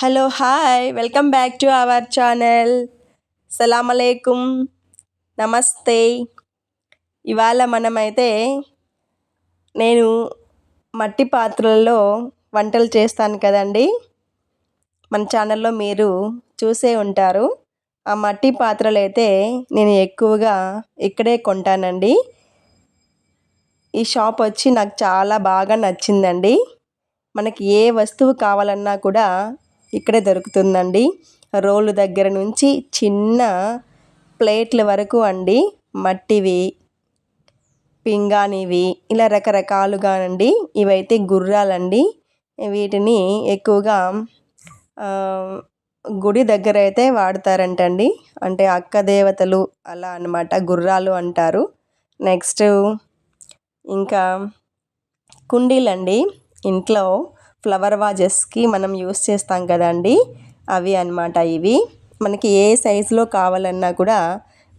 Hello hi welcome back to our channel. సలాం అలైకుం, నమస్తే. ఇవాళ మనమైతే నేను మట్టి పాత్రలలో వంటలు చేస్తాను కదండి. మన ఛానల్లో మీరు చూసే ఉంటారు. ఆ మట్టి పాత్రలు అయితే నేను ఎక్కువగా ఇక్కడే కొంటానండి. ఈ షాప్ వచ్చి నాకు చాలా బాగా నచ్చిందండి. మనకి ఏ వస్తువు కావాలన్నా కూడా ఇక్కడే దొరుకుతుందండి. రోలు దగ్గర నుంచి చిన్న ప్లేట్ల వరకు అండి, మట్టివి, పింగాణివి, ఇలా రకరకాలుగా అండి. ఇవైతే గుర్రాలండి. వీటిని ఎక్కువగా గుడి దగ్గర అయితే వాడతారంటండి. అంటే అక్క దేవతలు అలా అన్నమాట, గుర్రాలు అంటారు. నెక్స్ట్ ఇంకా కుండీలండి, ఇంట్లో ఫ్లవర్ వాజెస్కి మనం యూస్ చేస్తాం కదండి, అవి అన్నమాట. ఇవి మనకి ఏ సైజులో కావాలన్నా కూడా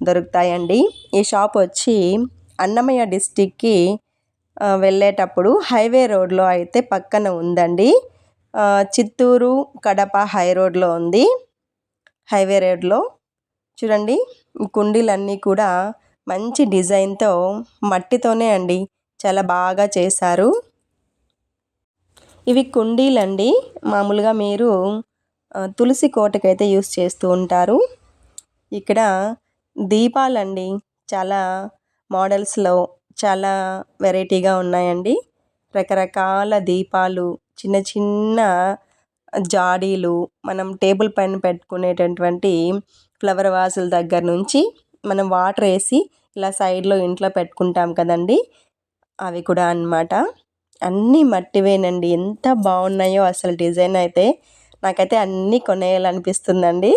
దొరుకుతాయండి. ఈ షాప్ వచ్చి అన్నమయ్య డిస్టిక్కి వెళ్ళేటప్పుడు హైవే రోడ్లో అయితే పక్కన ఉందండి. చిత్తూరు కడప హై రోడ్లో ఉంది. హైవే రోడ్లో చూడండి, ఈ కుండీలన్నీ కూడా మంచి డిజైన్తో మట్టితోనే అండి చాలా బాగా చేశారు. ఇవి కుండీలండి. మామూలుగా మీరు తులసి కోటకైతే యూస్ చేస్తూ ఉంటారు. ఇక్కడ దీపాలండి, చాలా మోడల్స్లో చాలా వెరైటీగా ఉన్నాయండి. రకరకాల దీపాలు, చిన్న చిన్న జాడీలు, మనం టేబుల్ పైన పెట్టుకునేటటువంటి ఫ్లవర్ వాజుల దగ్గర నుంచి మనం వాటర్ వేసి ఇలా సైడ్లో ఇంట్లో పెట్టుకుంటాం కదండి, అవి కూడా అన్నమాట. అన్నీ మట్టివేనండి. ఎంత బాగున్నాయో అసలు డిజైన్ అయితే నాకైతే అన్నీ కొనేయాలనిపిస్తుందండి.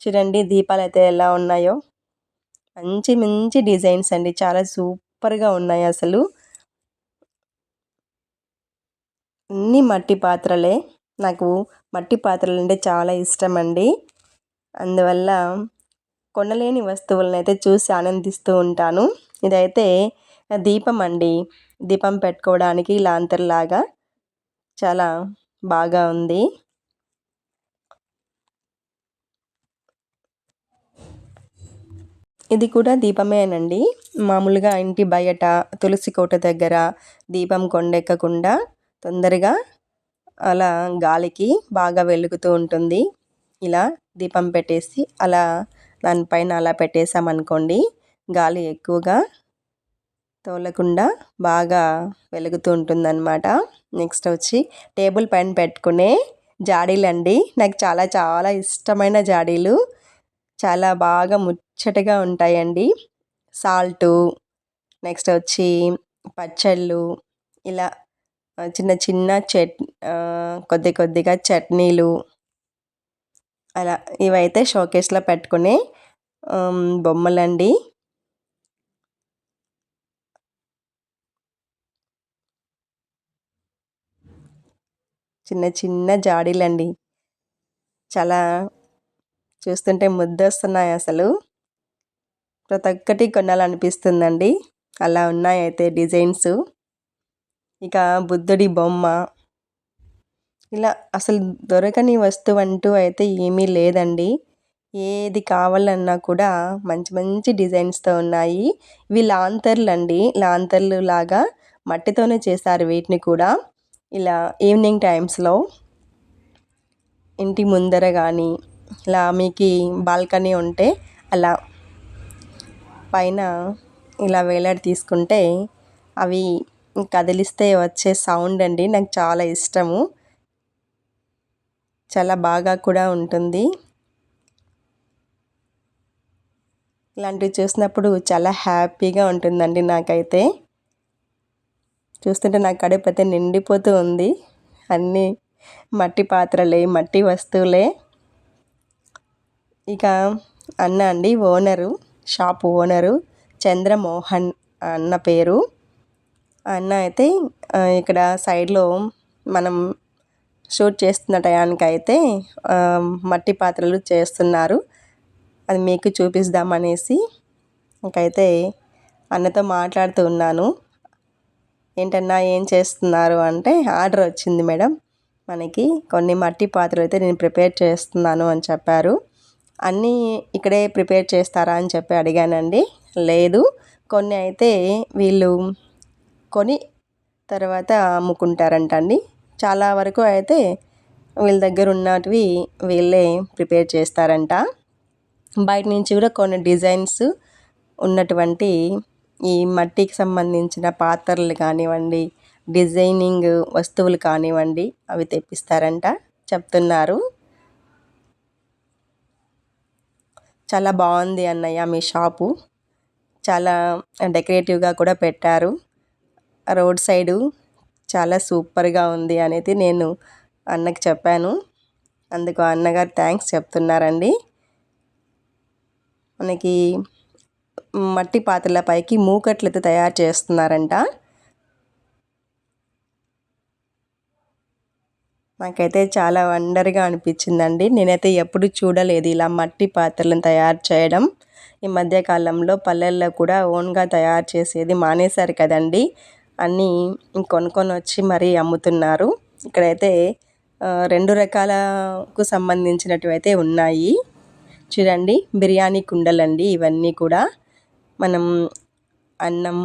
చూడండి దీపాలు అయితే ఎలా ఉన్నాయో, మంచి మంచి డిజైన్స్ అండి, చాలా సూపర్గా ఉన్నాయి అసలు. అన్నీ మట్టి పాత్రలే. నాకు మట్టి పాత్రలు అంటే చాలా ఇష్టం అండి. అందువల్ల కొనలేని వస్తువులను అయితే చూసి ఆనందిస్తూ ఉంటాను. ఇదైతే దీపం అండి, దీపం పెట్టుకోవడానికి లాంతర్లాగా చాలా బాగా ఉంది. ఇది కూడా దీపమేనండి. మామూలుగా ఇంటి బయట తులసి కోట దగ్గర దీపం కొండెక్కకుండా తొందరగా అలా గాలికి బాగా వెలుగుతూ ఉంటుంది. ఇలా దీపం పెట్టేసి అలా దానిపైన అలా పెట్టేసామనుకోండి, గాలి ఎక్కువగా తోలకుండా బాగా వెలుగుతూ ఉంటుందన్నమాట. నెక్స్ట్ వచ్చి టేబుల్ పైన పెట్టుకునే జాడీలండి. నాకు చాలా చాలా ఇష్టమైన జాడీలు, చాలా బాగా ముచ్చటగా ఉంటాయండి. సాల్టు, నెక్స్ట్ వచ్చి పచ్చళ్ళు, ఇలా చిన్న చిన్న కొద్ది కొద్దిగా చట్నీలు, అలా ఇవైతే షోకేస్లో పెట్టుకునే బొమ్మలండి. చిన్న చిన్న జాడీలండి, చాలా చూస్తుంటే ముద్దొస్తున్నాయి అసలు. ప్రతి ఒక్కటి కొనాలనిపిస్తుందండి, అలా ఉన్నాయి అయితే డిజైన్స్. ఇక బుద్ధుడి బొమ్మ, ఇలా అసలు దొరకని వస్తువు అంటూ అయితే ఏమీ లేదండి. ఏది కావాలన్నా కూడా మంచి మంచి డిజైన్స్తో ఉన్నాయి. ఇవి లాంతర్లు అండి, లాంతర్లు లాగా మట్టితోనే చేశారు వీటిని కూడా. ఇలా ఈవినింగ్ టైమ్స్లో ఇంటి ముందర కానీ, ఇలా మీకు బాల్కనీ ఉంటే అలా పైన ఇలా వేలాడి తీసుకుంటే అవి కదిలిస్తే వచ్చే సౌండ్ అండి నాకు చాలా ఇష్టము. చాలా బాగా కూడా ఉంటుంది. ఇలాంటివి చూసినప్పుడు చాలా హ్యాపీగా ఉంటుందండి నాకైతే. చూస్తుంటే నా కడుపు అయితే నిండిపోతూ ఉంది. అన్నీ మట్టి పాత్రలే, మట్టి వస్తువులే. ఇక అన్న అండి, ఓనరు, షాప్ ఓనరు చంద్రమోహన్ అన్న పేరు. అన్న అయితే ఇక్కడ సైడ్లో మనం షూట్ చేస్తున్న టయానికైతే మట్టి పాత్రలు చేస్తున్నారు. అది మీకు చూపిద్దామనేసి ఇంకైతే అన్నతో మాట్లాడుతూ ఉన్నాను. ఏంటన్నా ఏం చేస్తున్నారు అంటే, ఆర్డర్ వచ్చింది మేడం, మనకి కొన్ని మట్టి పాత్రలు అయితే నేను ప్రిపేర్ చేస్తున్నాను అని చెప్పారు. అన్నీ ఇక్కడే ప్రిపేర్ చేస్తారా అని చెప్పి అడిగానండి. లేదు, కొన్ని అయితే వీళ్ళు కొని తర్వాత అమ్ముకుంటారంట అండి. చాలా వరకు అయితే వీళ్ళ దగ్గర ఉన్నటివి వీళ్ళే ప్రిపేర్ చేస్తారంట. బయట నుంచి కూడా కొన్ని డిజైన్స్ ఉన్నటువంటి ఈ మట్టికి సంబంధించిన పాత్రలు కానివ్వండి, డిజైనింగ్ వస్తువులు కానివ్వండి, అవి తెప్పిస్తారంట చెప్తున్నారు. చాలా బాగుంది అన్నయ్య మీ షాపు, చాలా డెకరేటివ్గా కూడా పెట్టారు, రోడ్ సైడు చాలా సూపర్గా ఉంది అనేది నేను అన్నకి చెప్పాను. అందుకు అన్నగారు థ్యాంక్స్ చెప్తున్నారండి. మనకి మట్టి పాత్రల పైకి మూకట్లు అయితే తయారు చేస్తున్నారంట. నాకైతే చాలా వండర్గా అనిపించిందండి. నేనైతే ఎప్పుడు చూడలేదు ఇలా మట్టి పాత్రలను తయారు చేయడం. ఈ మధ్యకాలంలో పల్లెల్లో కూడా ఓన్గా తయారు చేసేది మానేశారు కదండి. అన్నీ కొనుక్కొని వచ్చి మరీ అమ్ముతున్నారు. ఇక్కడైతే 2 రకాలకు సంబంధించినవి అయితే ఉన్నాయి. చూడండి, బిర్యానీ కుండలండి ఇవన్నీ కూడా. మనం అన్నం,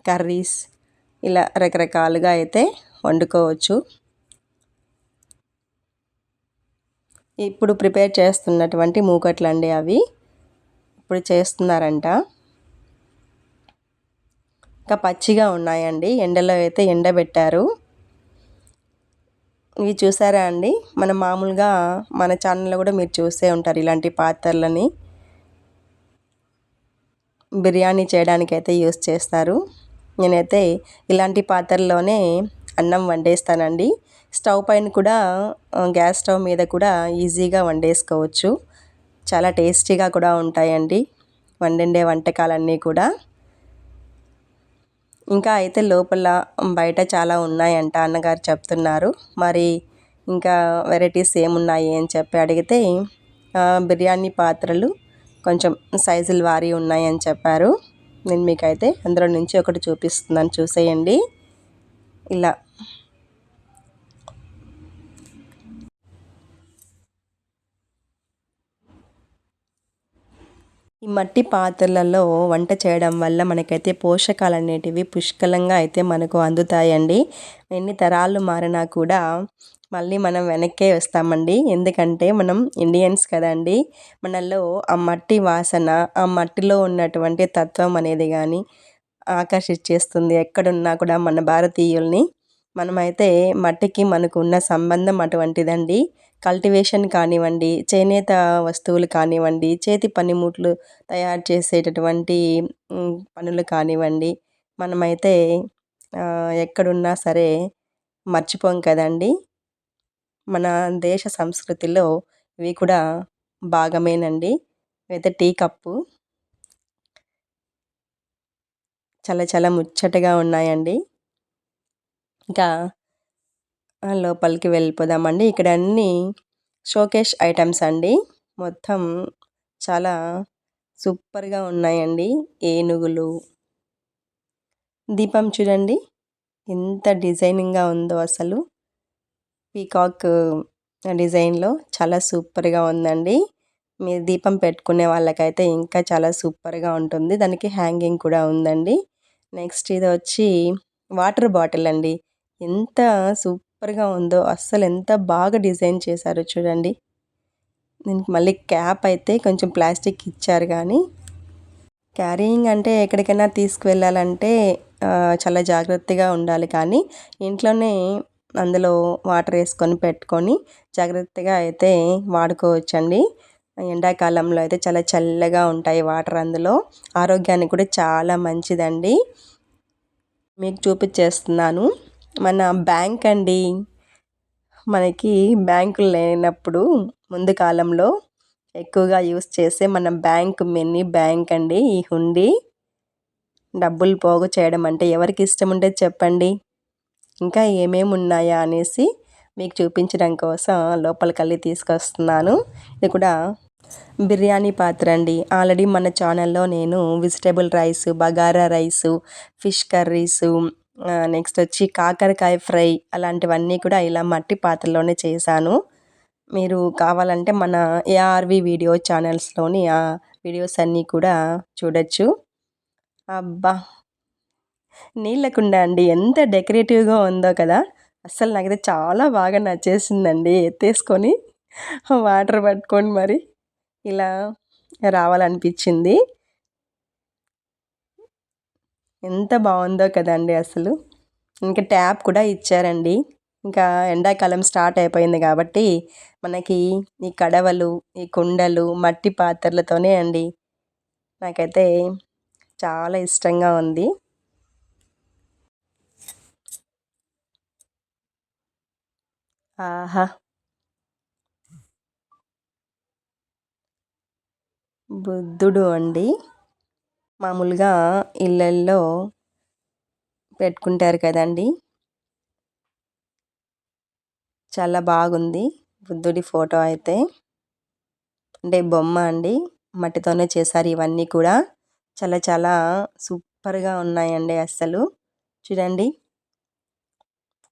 కర్రీస్ ఇలా రకరకాలుగా అయితే వండుకోవచ్చు. ఇప్పుడు ప్రిపేర్ చేస్తున్నటువంటి మూకట్లు అండి అవి, ఇప్పుడు చేస్తున్నారంట. ఇంకా పచ్చిగా ఉన్నాయండి, ఎండలో అయితే ఎండబెట్టారు. ఇవి చూసారా అండి, మన మామూలుగా మన ఛానల్లో కూడా మీరు చూసే ఉంటారు ఇలాంటి పాత్రలని. బిర్యానీ చేయడానికి అయితే యూస్ చేస్తారు. నేనైతే ఇలాంటి పాత్రల్లోనే అన్నం వండేస్తానండి. స్టవ్ పైన కూడా, గ్యాస్ స్టవ్ మీద కూడా ఈజీగా వండేసుకోవచ్చు. చాలా టేస్టీగా కూడా ఉంటాయండి వండే వంటకాలన్నీ కూడా. ఇంకా అయితే లోపల బయట చాలా ఉన్నాయంట అన్నగారు చెప్తున్నారు. మరి ఇంకా వెరైటీస్ ఏమున్నాయి అని చెప్పి అడిగితే బిర్యానీ పాత్రలు కొంచెం సైజులు వారీ ఉన్నాయని చెప్పారు. నేను మీకైతే అందులో నుంచి ఒకటి చూపిస్తున్నాను, చూసేయండి. ఇలా ఈ మట్టి పాత్రలలో వంట చేయడం వల్ల మనకైతే పోషకాలు అనేటివి పుష్కలంగా అయితే మనకు అందుతాయండి. ఎన్ని తరాలు మారినా కూడా మళ్ళీ మనం వెనక్కే వస్తామండి. ఎందుకంటే మనం ఇండియన్స్ కదండి. మనలో ఆ మట్టి వాసన, ఆ మట్టిలో ఉన్నటువంటి తత్వం అనేది కానీ ఆకర్షించేస్తుంది ఎక్కడున్నా కూడా మన భారతీయుల్ని. మనమైతే మట్టికి మనకు ఉన్న సంబంధం అటువంటిదండి. కల్టివేషన్ కానివ్వండి, చేనేత వస్తువులు కానివ్వండి, చేతి పనిముట్లు తయారు చేసేటటువంటి పనులు కానివ్వండి, మనమైతే ఎక్కడున్నా సరే మర్చిపోం కదండి. మన దేశ సంస్కృతిలో ఇవి కూడా భాగమేనండి. ఇవైతే టీ కప్పు చాలా చాలా ముచ్చటగా ఉన్నాయండి. ఇంకా లోపలికి వెళ్ళిపోదామండి. ఇక్కడ అన్నీ షోకేస్ ఐటమ్స్ అండి. మొత్తం చాలా సూపర్గా ఉన్నాయండి. ఏనుగులు, దీపం చూడండి ఎంత డిజైనింగ్గా ఉందో అసలు. పీకాక్ డిజైన్లో చాలా సూపర్గా ఉందండి. మీరు దీపం పెట్టుకునే వాళ్ళకైతే ఇంకా చాలా సూపర్గా ఉంటుంది. దానికి హ్యాంగింగ్ కూడా ఉందండి. నెక్స్ట్ ఇది వచ్చి వాటర్ బాటిల్ అండి. ఎంత సూపర్గా ఉందో అస్సలు, ఎంత బాగా డిజైన్ చేశారో చూడండి. దీనికి మళ్ళీ క్యాప్ అయితే కొంచెం ప్లాస్టిక్ ఇచ్చారు, కానీ క్యారీయింగ్ అంటే ఎక్కడికైనా తీసుకువెళ్ళాలంటే చాలా జాగ్రత్తగా ఉండాలి. కానీ ఇంట్లోనే అందులో వాటర్ వేసుకొని పెట్టుకొని జాగ్రత్తగా అయితే వాడుకోవచ్చండి. ఎండాకాలంలో అయితే చాలా చల్లగా ఉంటాయి వాటర్ అందులో. ఆరోగ్యానికి కూడా చాలా మంచిదండి. మీకు చూపించేస్తున్నాను మన బ్యాంక్ అండి. మనకి బ్యాంకులు లేనప్పుడు ముందు కాలంలో ఎక్కువగా యూస్ చేసే మన బ్యాంక్ మినీ బ్యాంక్ అండి ఈ హుండీ. డబ్బులు పోగు చేయడం అంటే ఎవరికి ఇష్టం ఉండేది చెప్పండి. ఇంకా ఏమేమి ఉన్నాయా అనేసి మీకు చూపించడం కోసం లోపలికి తీసుకొస్తున్నాను. ఇది కూడా బిర్యానీ పాత్ర అండి. ఆల్రెడీ మన ఛానల్లో నేను vegetable rice, bagara rice, fish curries, next వచ్చి కాకరకాయ ఫ్రై అలాంటివన్నీ కూడా ఇలా మట్టి పాత్రలోనే చేశాను. మీరు కావాలంటే మన ఏఆర్వి వీడియో ఛానల్స్లోని ఆ వీడియోస్ అన్నీ కూడా చూడొచ్చు. అబ్బా! నీళ్ళ కుండ అండి, ఎంత డెకరేటివ్గా ఉందో కదా. అస్సలు నాకైతే చాలా బాగా నచ్చేసిందండి. ఎత్తేసుకొని వాటర్ పట్టుకొని మరి ఇలా రావాలనిపించింది. ఎంత బాగుందో కదండి అసలు. ఇంకా ట్యాప్ కూడా ఇచ్చారండి. ఇంకా ఎండాకాలం స్టార్ట్ అయిపోయింది కాబట్టి మనకి ఈ కడవలు, ఈ కుండలు, మట్టి పాత్రలతోనే అండి నాకైతే చాలా ఇష్టంగా ఉంది. ఆహా! బుద్ధుడు అండి. మామూలుగా ఇళ్ళల్లో పెట్టుకుంటారు కదండి. చాలా బాగుంది బుద్ధుడి ఫోటో అయితే. అంటే బొమ్మ అండి, మట్టితోనే చేశారు ఇవన్నీ కూడా. చాలా చాలా సూపర్గా ఉన్నాయండి అస్సలు. చూడండి,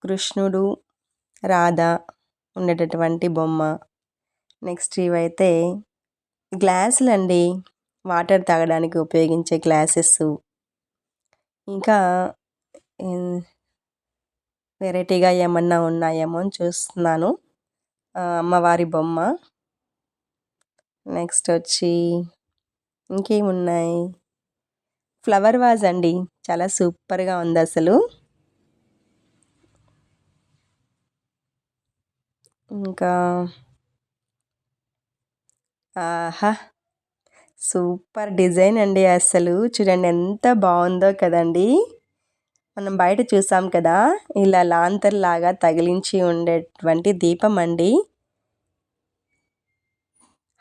కృష్ణుడు, రాధ ఉండేటటువంటి బొమ్మ. నెక్స్ట్ ఇవైతే గ్లాసులండి, వాటర్ తాగడానికి ఉపయోగించే గ్లాసెస్. ఇంకా వెరైటీగా ఏమన్నా ఉన్నాయేమో అని చూస్తున్నాను. అమ్మవారి బొమ్మ. నెక్స్ట్ వచ్చి ఇంకేమున్నాయి, ఫ్లవర్ వాజ్ అండి, చాలా సూపర్గా ఉంది అసలు. ఇంకా ఆహా! సూపర్ డిజైన్ అండి అసలు. చూడండి ఎంత బాగుందో కదండి. మనం బయట చూసాం కదా, ఇలా లాంతర్ లాగా తగిలించి ఉండేటువంటి దీపం అండి.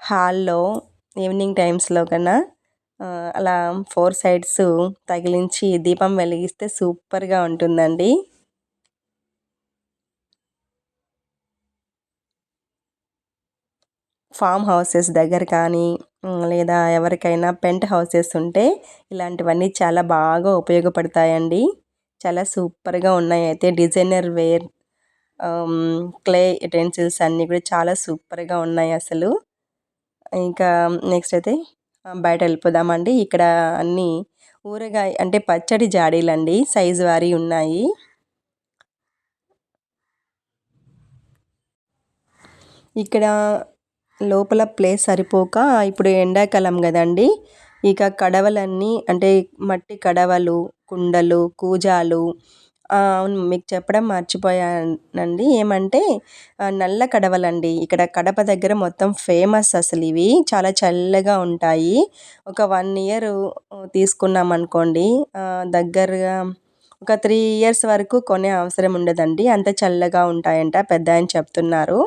హాల్లో ఈవినింగ్ టైమ్స్లో కన్నా అలా 4 సైడ్స్ తగిలించి దీపం వెలిగిస్తే సూపర్గా ఉంటుందండి. ఫామ్ హౌసెస్ దగ్గర కానీ లేదా ఎవరికైనా పెంట్ హౌసెస్ ఉంటే ఇలాంటివన్నీ చాలా బాగా ఉపయోగపడతాయండి. చాలా సూపర్గా ఉన్నాయి అయితే. డిజైనర్ వేర్ క్లే యుటెన్సిల్స్ అన్నీ కూడా చాలా సూపర్గా ఉన్నాయి అసలు. ఇంకా నెక్స్ట్ అయితే బయట వెళ్ళిపోదామండి. ఇక్కడ అన్నీ ఊరగాయ అంటే పచ్చడి జాడీలండి, సైజు వారీ ఉన్నాయి. ఇక్కడ లోపల ప్లేస్ సరిపోక ఇప్పుడు ఎండాకాలం కదండి, ఇక కడవలన్నీ అంటే మట్టి కడవలు, కుండలు, కూజాలు. అవును, మీకు చెప్పడం మర్చిపోయానండి. ఏమంటే నల్ల కడవలండి. ఇక్కడ కడప దగ్గర మొత్తం ఫేమస్ అసలు. ఇవి చాలా చల్లగా ఉంటాయి. ఒక 1 ఇయర్ తీసుకున్నాం అనుకోండి, దగ్గరగా ఒక 3 ఇయర్స్ వరకు కొనే అవసరం ఉండదండి, అంత చల్లగా ఉంటాయంట పెద్ద ఆయన చెప్తున్నారు.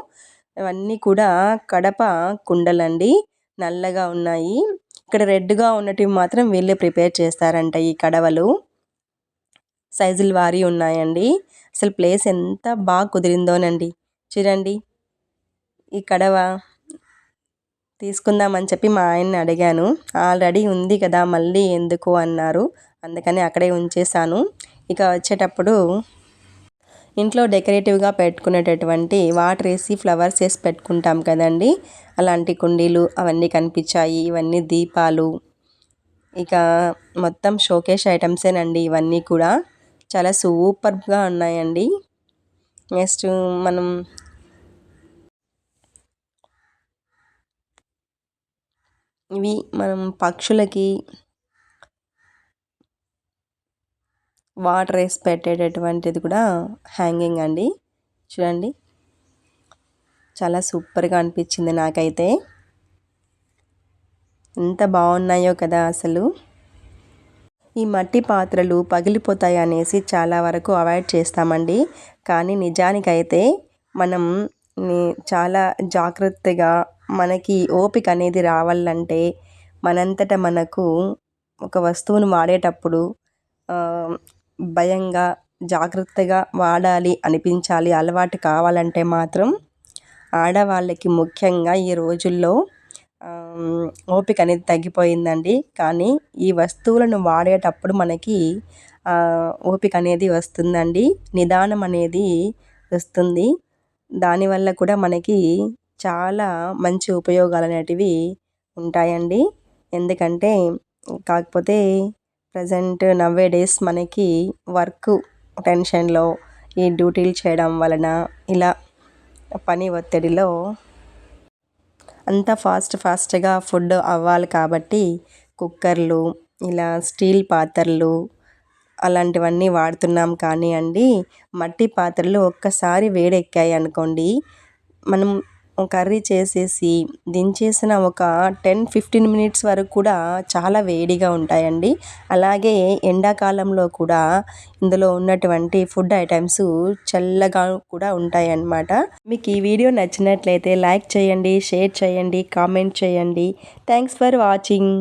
ఇవన్నీ కూడా కడప కుండలండి, నల్లగా ఉన్నాయి. ఇక్కడ రెడ్గా ఉన్నటివి మాత్రం వీళ్ళే ప్రిపేర్ చేస్తారంట ఈ కడవలు. సైజులు వారీ ఉన్నాయండి. అసలు ప్లేస్ ఎంత బాగా కుదిరిందోనండి. చూడండి, ఈ కడవ తీసుకుందామని చెప్పి మా ఆయన్ని అడిగాను. ఆల్రెడీ ఉంది కదా మళ్ళీ ఎందుకు అన్నారు. అందుకని అక్కడే ఉంచేశాను. ఇక వచ్చేటప్పుడు ఇంట్లో డెకరేటివ్గా పెట్టుకునేటటువంటి వాటర్ వేసి ఫ్లవర్స్ వేసి పెట్టుకుంటాం కదండి, అలాంటి కుండీలు అవన్నీ కనిపించాయి. ఇవన్నీ దీపాలు, ఇక మొత్తం షోకేస్ ఐటమ్సేనండి ఇవన్నీ కూడా. చాలా సూపర్గా ఉన్నాయండి. నెక్స్ట్ మనం ఇవి పక్షులకి వాటర్ వేసి పెట్టేటటువంటిది కూడా హ్యాంగింగ్ అండి. చూడండి, చాలా సూపర్గా అనిపించింది నాకైతే. ఎంత బాగున్నాయో కదా అసలు. ఈ మట్టి పాత్రలు పగిలిపోతాయి అనేసి చాలా వరకు అవాయిడ్ చేస్తామండి. కానీ నిజానికైతే మనం చాలా జాగ్రత్తగా, మనకి ఓపిక అనేది రావాలంటే మనంతట మనకు ఒక వస్తువును వాడేటప్పుడు భయంగా జాగ్రత్తగా వాడాలి అనిపించాలి, అలవాటు కావాలంటే మాత్రం ఆడవాళ్ళకి ముఖ్యంగా ఈ రోజుల్లో ఓపిక అనేది తగ్గిపోయిందండి. కానీ ఈ వస్తువులను వాడేటప్పుడు మనకి ఓపిక అనేది వస్తుందండి, నిదానం అనేది వస్తుంది. దానివల్ల కూడా మనకి చాలా మంచి ఉపయోగాలు అనేటివి ఉంటాయండి. ఎందుకంటే కాకపోతే ప్రజెంట్ నవ్వే డేస్ మనకి వర్క్ టెన్షన్లో ఈ డ్యూటీలు చేయడం వలన ఇలా పని ఒత్తిడిలో అంతా ఫాస్ట్గా ఫుడ్ అవ్వాలి కాబట్టి కుక్కర్లు, ఇలా స్టీల్ పాత్రలు అలాంటివన్నీ వాడుతున్నాం. కానీ అండి మట్టి పాత్రలు ఒక్కసారి వేడెక్కాయి అనుకోండి, మనం కర్రీ చేసేసి దించేసిన ఒక 10-15 మినిట్స్ వరకు కూడా చాలా వేడిగా ఉంటాయండి. అలాగే ఎండాకాలంలో కూడా ఇందులో ఉన్నటువంటి ఫుడ్ ఐటమ్స్ చల్లగా కూడా ఉంటాయన్నమాట. మీకు ఈ వీడియో నచ్చినట్లయితే లైక్ చేయండి, షేర్ చేయండి, కామెంట్ చేయండి. Thanks for watching.